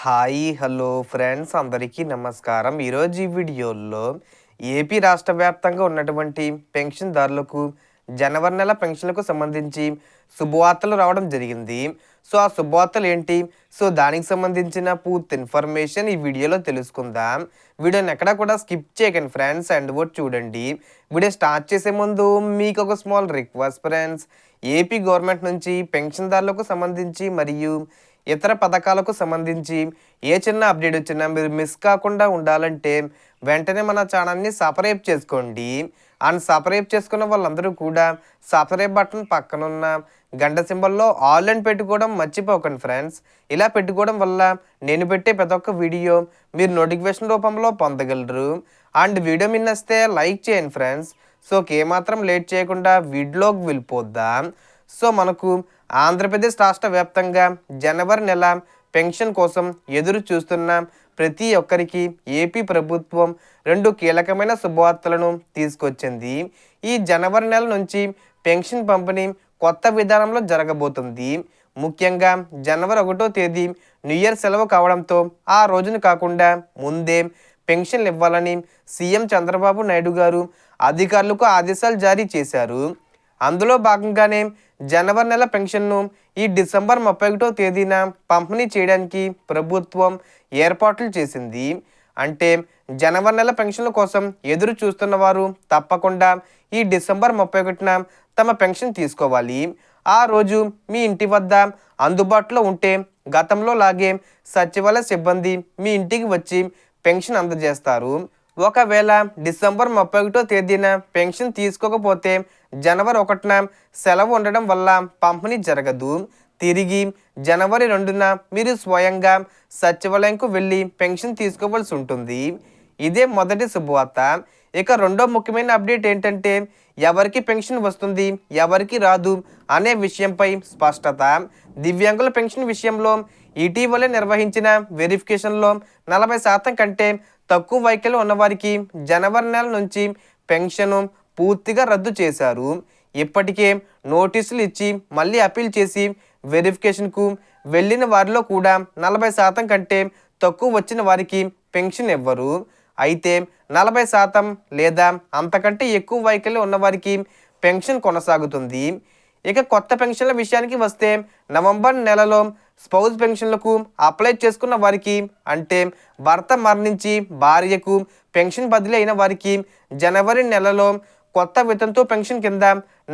Hi hello friends అందరికీ నమస్కారం. ఈరోజు ఈ వీడియోలో ఏపీ రాష్ట్ర వ్యాప్తంగా ఉన్నటువంటి పెన్షన్దారులకు జనవరి నెల పెన్షన్లకు సంబంధించి శుభవార్తలు రావడం జరిగింది. సో ఆ శుభవార్తలు ఏంటి, సో దానికి సంబంధించిన పూర్తి ఇన్ఫర్మేషన్ ఈ వీడియోలో తెలుసుకుందాం. వీడియోని ఎక్కడా కూడా స్కిప్ చేయకండి ఫ్రెండ్స్, అండ్ కూడా చూడండి. వీడియో స్టార్ట్ చేసే ముందు మీకు ఒక small request friends, AP government నుంచి పెన్షన్దారులకు సంబంధించి మరియు ఇతర పథకాలకు సంబంధించి ఏ చిన్న అప్డేట్ వచ్చినా మీరు మిస్ కాకుండా ఉండాలంటే వెంటనే మన ఛానల్ని సబ్స్క్రైబ్ చేసుకోండి. అండ్ సబ్స్క్రైబ్ చేసుకున్న వాళ్ళందరూ కూడా సబ్స్క్రైబ్ బటన్ పక్కనున్న గంట సింబల్లో ఆల్ అని పెట్టుకోవడం మర్చిపోకండి ఫ్రెండ్స్. ఇలా పెట్టుకోవడం వల్ల నేను పెట్టే ప్రతి ఒక్క వీడియో మీరు నోటిఫికేషన్ రూపంలో పొందగలరు. అండ్ వీడియో మీ నచ్చితే లైక్ చేయండి ఫ్రెండ్స్. సో ఏమాత్రం లేట్ చేయకుండా వీడియోలోకి వెళ్ళిపోద్దాం. సో మనకు ఆంధ్రప్రదేశ్ రాష్ట్ర వ్యాప్తంగా జనవరి నెల పెన్షన్ కోసం ఎదురు చూస్తున్న ప్రతి ఒక్కరికి ఏపీ ప్రభుత్వం రెండు కీలకమైన శుభవార్తలను తీసుకొచ్చింది. ఈ జనవరి నెల నుంచి పెన్షన్ పంపిణీ కొత్త విధానంలో జరగబోతుంది. ముఖ్యంగా జనవరి 1వ తేదీ న్యూ ఇయర్ సెలవు కావడంతో ఆ రోజును కాకుండా ముందే పెన్షన్లు ఇవ్వాలని సీఎం చంద్రబాబు నాయుడు గారు అధికారులకు ఆదేశాలు జారీ చేశారు. అందులో భాగంగానే జనవరి నెల పెన్షన్ను ఈ డిసెంబర్ 31వ తేదీన పంపిణీ చేయడానికి ప్రభుత్వం ఏర్పాట్లు చేసింది. అంటే జనవరి నెల పెన్షన్ల కోసం ఎదురు చూస్తున్న వారు తప్పకుండా ఈ డిసెంబర్ 31న తమ పెన్షన్ తీసుకోవాలి. ఆ రోజు మీ ఇంటి వద్ద అందుబాటులో ఉంటే గతంలో లాగే సచివాలయ సిబ్బంది మీ ఇంటికి వచ్చి పెన్షన్ అందజేస్తారు. ఒకవేళ డిసెంబర్ 31వ తేదీన పెన్షన్ తీసుకోకపోతే జనవరి 1న సెలవు ఉండడం వల్ల పంపిణీ జరగదు. తిరిగి జనవరి 2న మీరు స్వయంగా సచివాలయంకు వెళ్ళి పెన్షన్ తీసుకోవాల్సి ఉంటుంది. ఇదే మొదటి శుభవార్త. ఇక రెండో ముఖ్యమైన అప్డేట్ ఏంటంటే ఎవరికి పెన్షన్ వస్తుంది ఎవరికి రాదు అనే విషయంపై స్పష్టత. దివ్యాంగుల పెన్షన్ విషయంలో ఇటీవలే నిర్వహించిన వెరిఫికేషన్లో 40% కంటే తక్కువ వైకల్యం ఉన్నవారికి జనవరి నెల నుంచి పెన్షన్ పూర్తిగా రద్దు చేశారు. ఇప్పటికే నోటీసులు ఇచ్చి మళ్ళీ అప్పీల్ చేసి వెరిఫికేషన్కు వెళ్ళిన వారిలో కూడా 40% కంటే తక్కువ వచ్చిన వారికి పెన్షన్ ఇవ్వరు. అయితే 40% లేదా అంతకంటే ఎక్కువ వైకల్యం ఉన్నవారికి పెన్షన్ కొనసాగుతుంది. ఇక కొత్త పెన్షన్ల విషయానికి వస్తే నవంబర్ నెలలో స్పౌజ్ పెన్షన్లకు అప్లై చేసుకున్న వారికి, అంటే భర్త మరణించి భార్యకు పెన్షన్ బదిలీ అయిన వారికి జనవరి నెలలో కొత్త వితంతు పెన్షన్ కింద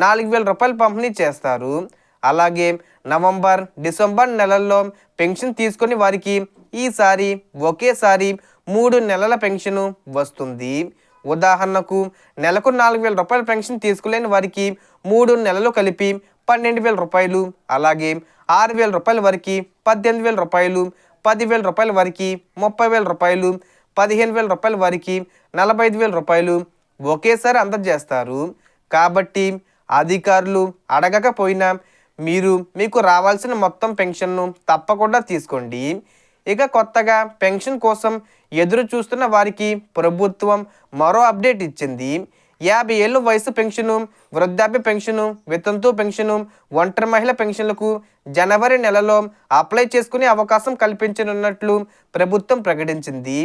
4,000 రూపాయలు పంపిణీ చేస్తారు. అలాగే నవంబర్ డిసెంబర్ నెలల్లో పెన్షన్ తీసుకుని వారికి ఈసారి ఒకేసారి 3 నెలల పెన్షన్ వస్తుంది. ఉదాహరణకు నెలకు 4,000 రూపాయల పెన్షన్ తీసుకోలేని వారికి 3 నెలలు కలిపి 12,000 రూపాయలు, అలాగే 6,000 రూపాయల వరకు 18,000 రూపాయలు, 10,000 రూపాయల వరకు 30,000 రూపాయలు, 15,000 రూపాయల వరకు 45,000 రూపాయలు ఒకేసారి అందజేస్తారు. కాబట్టి అధికారులు అడగకపోయినా మీకు రావాల్సిన మొత్తం పెన్షన్ను తప్పకుండా తీసుకోండి. ఇక కొత్తగా పెన్షన్ కోసం ఎదురు చూస్తున్న వారికి ప్రభుత్వం మరో అప్డేట్ ఇచ్చింది. 50 ఏళ్ళు వయసు పెన్షను, వృద్ధాప్య పెన్షను, వితంతు పెన్షను, ఒంటరి మహిళ పెన్షన్లకు జనవరి నెలలో అప్లై చేసుకునే అవకాశం కల్పించనున్నట్లు ప్రభుత్వం ప్రకటించింది.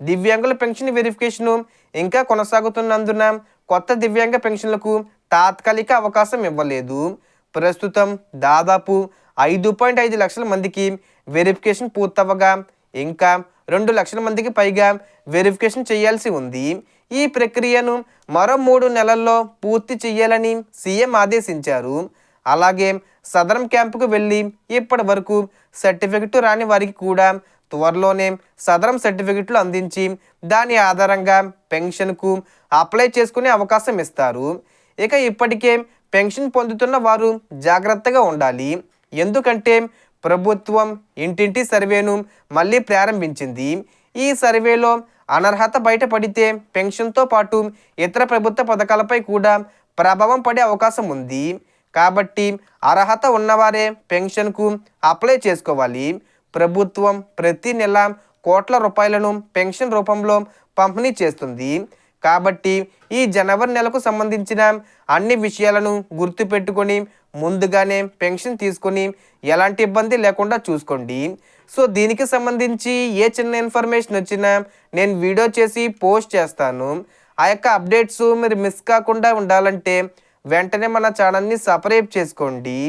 దివ్యాంగుల పెన్షన్ వెరిఫికేషను ఇంకా కొనసాగుతున్నందున కొత్త దివ్యాంగ పెన్షన్లకు తాత్కాలిక అవకాశం ఇవ్వలేదు. ప్రస్తుతం దాదాపు 5.5 లక్షల మందికి వెరిఫికేషన్ పూర్తవగా ఇంకా 2 లక్షల మందికి పైగా వెరిఫికేషన్ చేయాల్సి ఉంది. ఈ ప్రక్రియను మరో 3 నెలల్లో పూర్తి చేయాలని సీఎం ఆదేశించారు. అలాగే సదరం క్యాంపుకు వెళ్ళి ఇప్పటి వరకు సర్టిఫికెట్ రాని వారికి కూడా త్వరలోనే సదరం సర్టిఫికెట్లు అందించి దాని ఆధారంగా పెన్షన్కు అప్లై చేసుకునే అవకాశం ఇస్తారు. ఇక ఇప్పటికే పెన్షన్ పొందుతున్న వారు జాగ్రత్తగా ఉండాలి. ఎందుకంటే ప్రభుత్వం ఇంటింటి సర్వేను మళ్ళీ ప్రారంభించింది. ఈ సర్వేలో అనర్హత బయటపడితే పెన్షన్తో పాటు ఇతర ప్రభుత్వ పథకాలపై కూడా ప్రభావం పడే అవకాశం ఉంది. కాబట్టి అర్హత ఉన్నవారే పెన్షన్కు అప్లై చేసుకోవాలి. ప్రభుత్వం ప్రతి నెల కోట్ల రూపాయలను పెన్షన్ రూపంలో పంపిణీ చేస్తుంది. కాబట్టి ఈ జనవరి నెలకు సంబంధించిన అన్ని విషయాలను గుర్తుపెట్టుకొని ముందుగానే పెన్షన్ తీసుకొని ఎలాంటి ఇబ్బంది లేకుండా చూసుకోండి. సో దీనికి సంబంధించి ఏ చిన్న ఇన్ఫర్మేషన్ వచ్చినా నేను వీడియో చేసి పోస్ట్ చేస్తాను. ఆ యొక్క అప్డేట్స్ మీరు మిస్ కాకుండా ఉండాలంటే వెంటనే మన ఛానల్ని సబ్స్క్రైబ్ చేసుకోండి.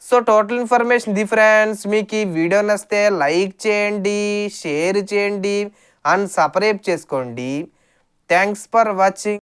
సో టోటల్ ఇన్ఫర్మేషన్ ఇది ఫ్రెండ్స్. మీకు ఈ వీడియో నచ్చితే లైక్ చేయండి, షేర్ చేయండి అండ్ సబ్స్క్రైబ్ చేసుకోండి. Thanks for watching.